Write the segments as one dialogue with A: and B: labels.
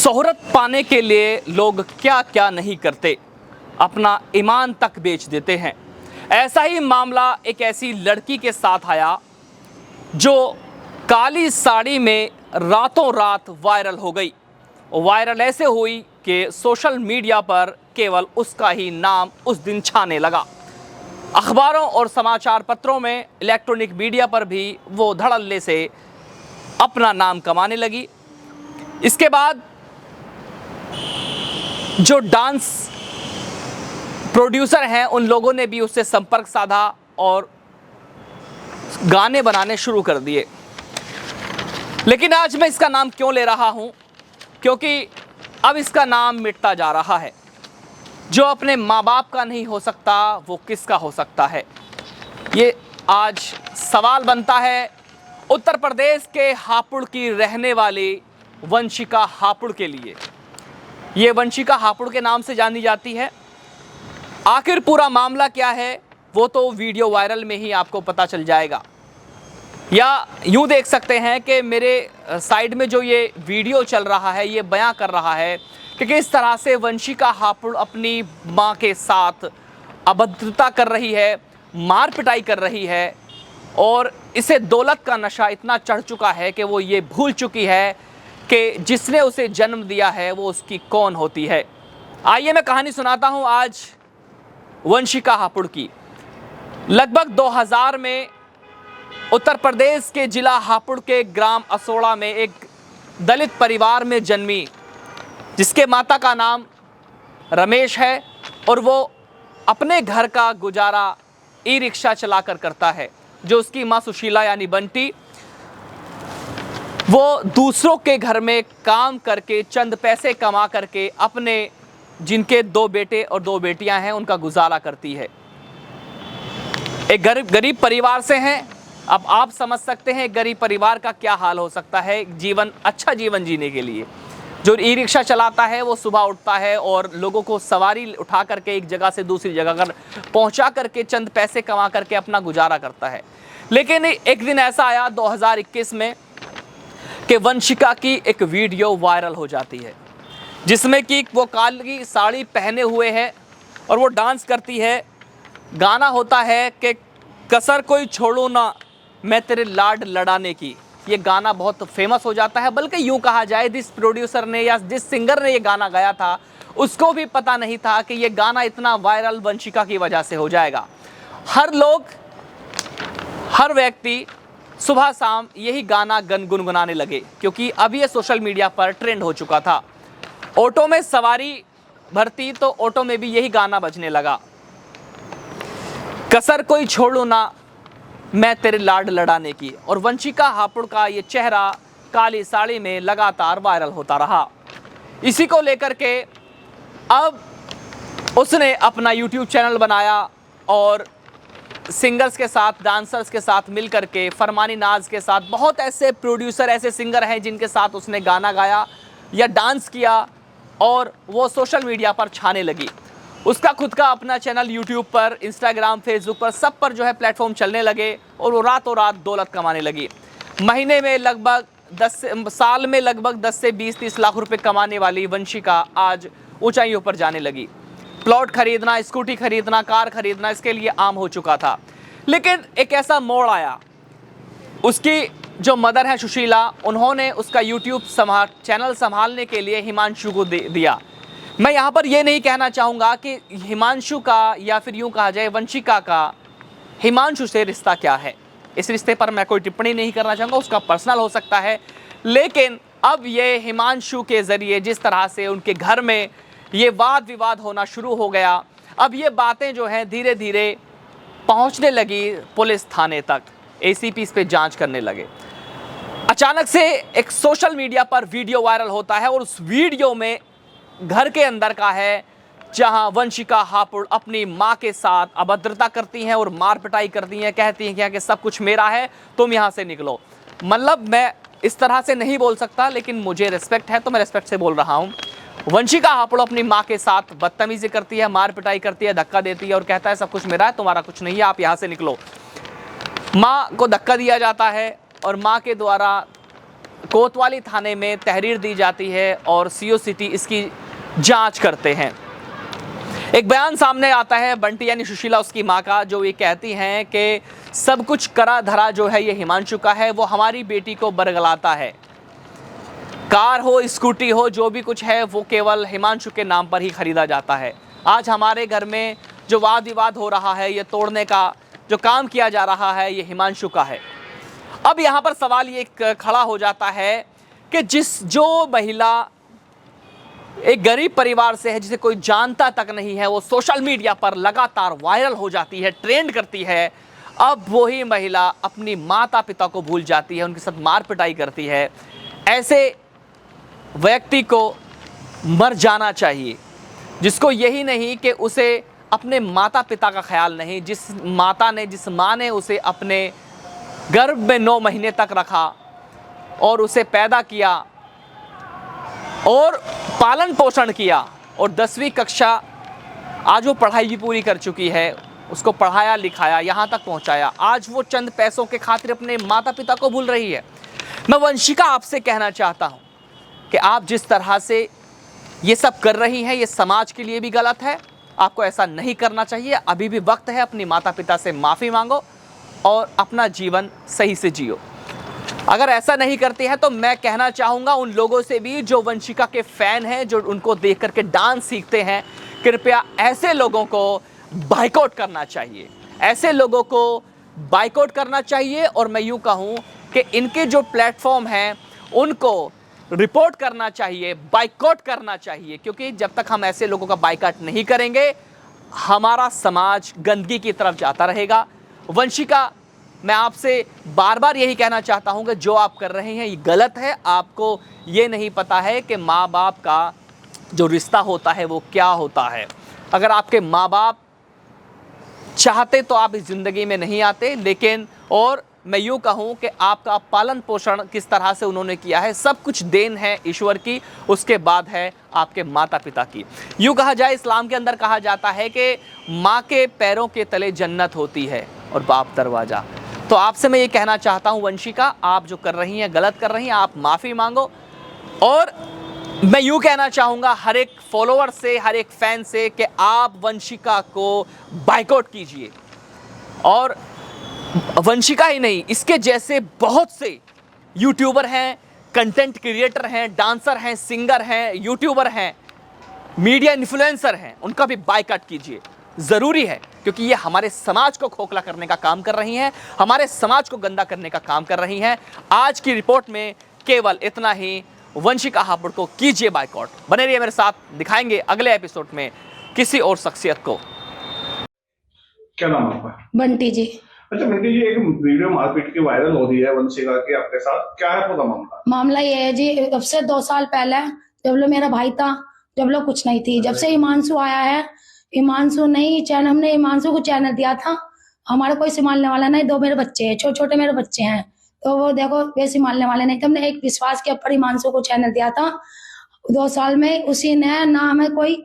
A: शोहरत पाने के लिए लोग क्या क्या नहीं करते, अपना ईमान तक बेच देते हैं। ऐसा ही मामला एक ऐसी लड़की के साथ आया जो काली साड़ी में रातों रात वायरल हो गई। वायरल ऐसे हुई कि सोशल मीडिया पर केवल उसका ही नाम उस दिन छाने लगा। अखबारों और समाचार पत्रों में, इलेक्ट्रॉनिक मीडिया पर भी वो धड़ल्ले से अपना नाम कमाने लगी। इसके बाद जो डांस प्रोड्यूसर हैं उन लोगों ने भी उससे संपर्क साधा और गाने बनाने शुरू कर दिए। लेकिन आज मैं इसका नाम क्यों ले रहा हूं? क्योंकि अब इसका नाम मिटता जा रहा है। जो अपने माँ बाप का नहीं हो सकता वो किसका हो सकता है, ये आज सवाल बनता है उत्तर प्रदेश के हापुड़ की रहने वाली वंशिका हापुड़ के लिए। ये वंशिका हापुड़ के नाम से जानी जाती है। आखिर पूरा मामला क्या है वो तो वीडियो वायरल में ही आपको पता चल जाएगा। या यूं देख सकते हैं कि मेरे साइड में जो ये वीडियो चल रहा है ये बयां कर रहा है कि किस तरह से वंशिका हापुड़ अपनी मां के साथ अभद्रता कर रही है, मार पिटाई कर रही है और इसे दौलत का नशा इतना चढ़ चुका है कि वो ये भूल चुकी है कि जिसने उसे जन्म दिया है वो उसकी कौन होती है। आइए मैं कहानी सुनाता हूँ आज वंशिका हापुड़ की। लगभग 2000 में उत्तर प्रदेश के जिला हापुड़ के ग्राम असोड़ा में एक दलित परिवार में जन्मी, जिसके माता का नाम रमेश है और वो अपने घर का गुजारा ई रिक्शा चलाकर करता है। जो उसकी माँ सुशीला यानी बंटी, वो दूसरों के घर में काम करके चंद पैसे कमा करके अपने, जिनके 2 बेटे और 2 बेटियां हैं, उनका गुजारा करती है। एक गरीब परिवार से हैं। अब आप समझ सकते हैं गरीब परिवार का क्या हाल हो सकता है अच्छा जीवन जीने के लिए। जो ई रिक्शा चलाता है वो सुबह उठता है और लोगों को सवारी उठा करके एक जगह से दूसरी जगह पहुंचा करके चंद पैसे कमा करके अपना गुजारा करता है। लेकिन एक दिन ऐसा आया 2021 में कि वंशिका की एक वीडियो वायरल हो जाती है जिसमें कि वो काली साड़ी पहने हुए है और वो डांस करती है। गाना होता है कि कसर कोई छोड़ो ना मैं तेरे लाड लड़ाने की। ये गाना बहुत फेमस हो जाता है। बल्कि यूँ कहा जाए जिस प्रोड्यूसर ने या जिस सिंगर ने ये गाना गाया था उसको भी पता नहीं था कि ये गाना इतना वायरल वंशिका की वजह से हो जाएगा। हर व्यक्ति सुबह शाम यही गाना गुनगुनाने लगे क्योंकि अब ये सोशल मीडिया पर ट्रेंड हो चुका था। ऑटो में सवारी भरती तो ऑटो में भी यही गाना बजने लगा, कसर कोई छोड़ो ना मैं तेरे लाड लड़ाने की। और वंशिका हापुड़ का ये चेहरा काली साड़ी में लगातार वायरल होता रहा। इसी को लेकर के अब उसने अपना YouTube चैनल बनाया और सिंगर्स के साथ, डांसर्स के साथ मिल करके, फरमानी नाज के साथ, बहुत ऐसे प्रोड्यूसर, ऐसे सिंगर हैं जिनके साथ उसने गाना गाया या डांस किया और वो सोशल मीडिया पर छाने लगी। उसका खुद का अपना चैनल YouTube पर, इंस्टाग्राम, फेसबुक पर, सब पर जो है प्लेटफॉर्म चलने लगे और वो रातों रात दौलत कमाने लगी। महीने में लगभग साल में लगभग 10 से 20-30 लाख रुपए कमाने वाली वंशिका आज ऊंचाइयों पर जाने लगी। प्लॉट खरीदना, स्कूटी खरीदना, कार खरीदना इसके लिए आम हो चुका था। लेकिन एक ऐसा मोड़ आया, उसकी जो मदर है सुशीला, उन्होंने उसका YouTube चैनल संभालने के लिए हिमांशु को दिया। मैं यहाँ पर यह नहीं कहना चाहूँगा कि हिमांशु का या फिर यूँ कहा जाए वंशिका का हिमांशु से रिश्ता क्या है। इस रिश्ते पर मैं कोई टिप्पणी नहीं करना चाहूँगा, उसका पर्सनल हो सकता है। लेकिन अब ये हिमांशु के ज़रिए जिस तरह से उनके घर में ये वाद विवाद होना शुरू हो गया, अब ये बातें जो हैं धीरे धीरे पहुँचने लगी पुलिस थाने तक। ACP इस पर जाँच करने लगे। अचानक से एक सोशल मीडिया पर वीडियो वायरल होता है और उस वीडियो में घर के अंदर का है जहां वंशिका हापुड़ अपनी मां के साथ अभद्रता करती हैं और मार पिटाई करती हैं, कहती हैं कि सब कुछ मेरा है, तुम यहां से निकलो। मतलब मैं इस तरह से नहीं बोल सकता, लेकिन मुझे रिस्पेक्ट है तो मैं रिस्पेक्ट से बोल रहा हूं। वंशिका हापुड़ अपनी मां के साथ बदतमीजी करती है, मार पिटाई करती है, धक्का देती है और कहता है सब कुछ मेरा है, तुम्हारा कुछ नहीं है, आप यहां से निकलो। मां को धक्का दिया जाता है और मां के द्वारा कोतवाली थाने में तहरीर दी जाती है और सीओ सिटी इसकी जांच करते हैं। एक बयान सामने आता है बंटी यानी सुशीला उसकी मां का, जो ये कहती हैं कि सब कुछ करा धरा जो है ये हिमांशु का है, वो हमारी बेटी को बरगलाता है। कार हो स्कूटी हो जो भी कुछ है वो केवल हिमांशु के नाम पर ही खरीदा जाता है। आज हमारे घर में जो वाद विवाद हो रहा है, ये तोड़ने का जो काम किया जा रहा है, ये हिमांशु का है। अब यहाँ पर सवाल ये खड़ा हो जाता है कि जो महिला एक गरीब परिवार से है, जिसे कोई जानता तक नहीं है, वो सोशल मीडिया पर लगातार वायरल हो जाती है, ट्रेंड करती है, अब वही महिला अपनी माता पिता को भूल जाती है, उनके साथ मार पिटाई करती है। ऐसे व्यक्ति को मर जाना चाहिए, जिसको यही नहीं कि उसे अपने माता पिता का ख्याल नहीं, जिस माँ ने उसे अपने गर्भ में 9 महीने तक रखा और उसे पैदा किया और पालन पोषण किया और 10वीं कक्षा आज वो पढ़ाई भी पूरी कर चुकी है, उसको पढ़ाया लिखाया यहाँ तक पहुँचाया, आज वो चंद पैसों के खातिर अपने माता पिता को भूल रही है। मैं वंशिका आपसे कहना चाहता हूँ कि आप जिस तरह से ये सब कर रही हैं, ये समाज के लिए भी गलत है, आपको ऐसा नहीं करना चाहिए। अभी भी वक्त है, अपनी माता पिता से माफ़ी मांगो और अपना जीवन सही से जियो। अगर ऐसा नहीं करती है तो मैं कहना चाहूँगा उन लोगों से भी जो वंशिका के फ़ैन हैं, जो उनको देख करके डांस सीखते हैं, कृपया ऐसे लोगों को बाइकआउट करना चाहिए, ऐसे लोगों को बाइकआउट करना चाहिए। और मैं यूँ कहूँ कि इनके जो प्लेटफॉर्म हैं उनको रिपोर्ट करना चाहिए, बाइकआउट करना चाहिए, क्योंकि जब तक हम ऐसे लोगों का बाइकआउट नहीं करेंगे हमारा समाज गंदगी की तरफ जाता रहेगा। वंशिका, मैं आपसे बार बार यही कहना चाहता हूं कि जो आप कर रहे हैं ये गलत है। आपको ये नहीं पता है कि माँ बाप का जो रिश्ता होता है वो क्या होता है। अगर आपके माँ बाप चाहते तो आप इस ज़िंदगी में नहीं आते, लेकिन और मैं यूँ कहूँ कि आपका पालन पोषण किस तरह से उन्होंने किया है, सब कुछ देन है ईश्वर की, उसके बाद है आपके माता पिता की। यूँ कहा जाए, इस्लाम के अंदर कहा जाता है कि माँ के पैरों के तले जन्नत होती है और बाप दरवाज़ा। तो आपसे मैं ये कहना चाहता हूँ वंशिका, आप जो कर रही हैं गलत कर रही हैं, आप माफ़ी मांगो। और मैं यूँ कहना चाहूँगा हर एक फॉलोअर से, हर एक फ़ैन से कि आप वंशिका को बाइकआउट कीजिए। और वंशिका ही नहीं, इसके जैसे बहुत से यूट्यूबर हैं, कंटेंट क्रिएटर हैं, डांसर हैं, सिंगर हैं, यूट्यूबर हैं, मीडिया इन्फ्लुएंसर हैं, उनका भी बाइकआउट कीजिए। ज़रूरी है, क्योंकि ये हमारे समाज को खोखला करने का काम कर रही हैं, हमारे समाज को गंदा करने का काम कर रही हैं। आज की रिपोर्ट में केवल इतना ही। वंशिका हापुड़ को कीजिए बाइकआउट। बने रहिए मेरे साथ, दिखाएंगे अगले एपिसोड में किसी और शख्सियत को।
B: क्या नाम है आपका?
C: बंटी जी।
B: अच्छा बंटी जी, एक वीडियो मारपीट की वायरल हो रही है वंशिका की आपके साथ, क्या है पूरा मामला?
C: मामला ये है जी, अब से 2 साल पहले जब लोग मेरा भाई था, जब लोग कुछ नहीं थी, जब से हिमांशु आया है, हिमांशु नहीं चैनल, हमने हिमांशु को चैनल दिया था, हमारा कोई संभालने वाला नहीं, 2 मेरे बच्चे हैं, छोटे छोटे मेरे बच्चे हैं, तो वो देखो वे संभालने वाले नहीं थे। हमने एक विश्वास के ऊपर हिमांशु को चैनल दिया था। 2 साल में उसी ने ना हमें कोई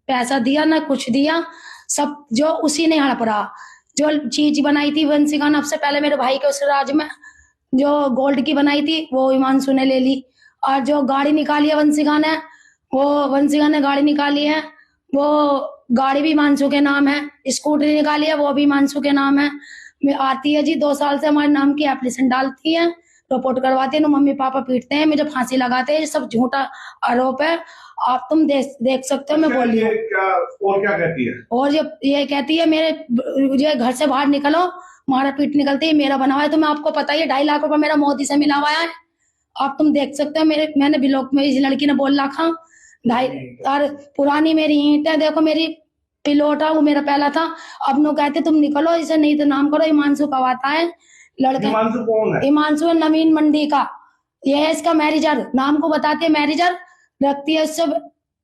C: पैसा दिया ना कुछ दिया, सब जो उसी ने हड़प रहा। जो चीज बनाई थी वंशिका ने सबसे पहले मेरे भाई के उस राज में, जो गोल्ड की बनाई थी वो हिमांशु ने ले ली। और जो गाड़ी निकाली है वंशिका ने, वो वंशिका ने गाड़ी निकाली है, वो गाड़ी भी हिमांशु के नाम है। स्कूटरी निकाली है, वो भी हिमांशु के नाम है। आती है जी 2 साल से हमारे नाम की एप्लीकेशन डालती है, रिपोर्ट करवाती है, मम्मी पापा पीटते हैं, मुझे फांसी लगाते हैं, सब झूठा आरोप है। आप तुम देख सकते हो, मैं बोल रही हूँ।
B: क्या कहती है? और
C: ये कहती है मेरे घर से बाहर निकलो, मारा पीट निकलती है, मेरा बना हुआ है, तो मैं आपको पता ही है 2.5 लाख रुपए मेरा मोदी से मिला हुआ है। आप तुम देख सकते हो, मैंने ब्लॉक में इस लड़की ने बोल रखा 2.5 और पुरानी मेरी ईंट है, देखो मेरी पिलोटा, वो मेरा पहला था। अब नो कहते तुम निकलो, इसे नहीं तो नाम करो। हिमांशु कब आता है लड़का?
B: हिमांशु कौन है?
C: हिमांशु नवीन मंडी का, ये है इसका मैनेजर, नाम को बताती है मैनेजर, रखती है सब।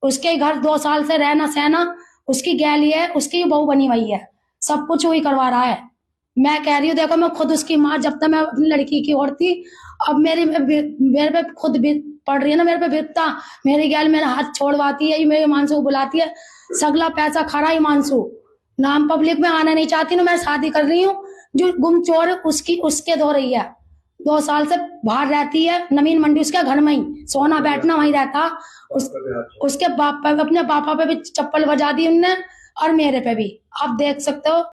C: उसके घर 2 साल से रहना सहना उसकी गैली है, उसकी बहू बनी हुई है, सब कुछ वही करवा रहा है। मैं कह रही हूँ देखो, मैं खुद उसकी माँ, जब तक मैं अपनी लड़की की ओर थी, अब मेरे पे खुद भी पड़ रही है ना, मेरे पे बीतता, मेरी गैल मेरा हाथ छोड़वाती है, मेरे हिमांशु को बुलाती है, सगला पैसा खा रहा हिमांशु, नाम पब्लिक में आना नहीं चाहती ना, मैं शादी कर रही हूँ, जो गुम चोर उसके धो रही है, 2 साल से बाहर रहती है, नवीन मंडी उसके घर में ही, सोना बैठना वहीं रहता। उसके बाप पे, अपने पापा पे भी चप्पल बजा दी उनने और मेरे पे भी, आप देख सकते हो।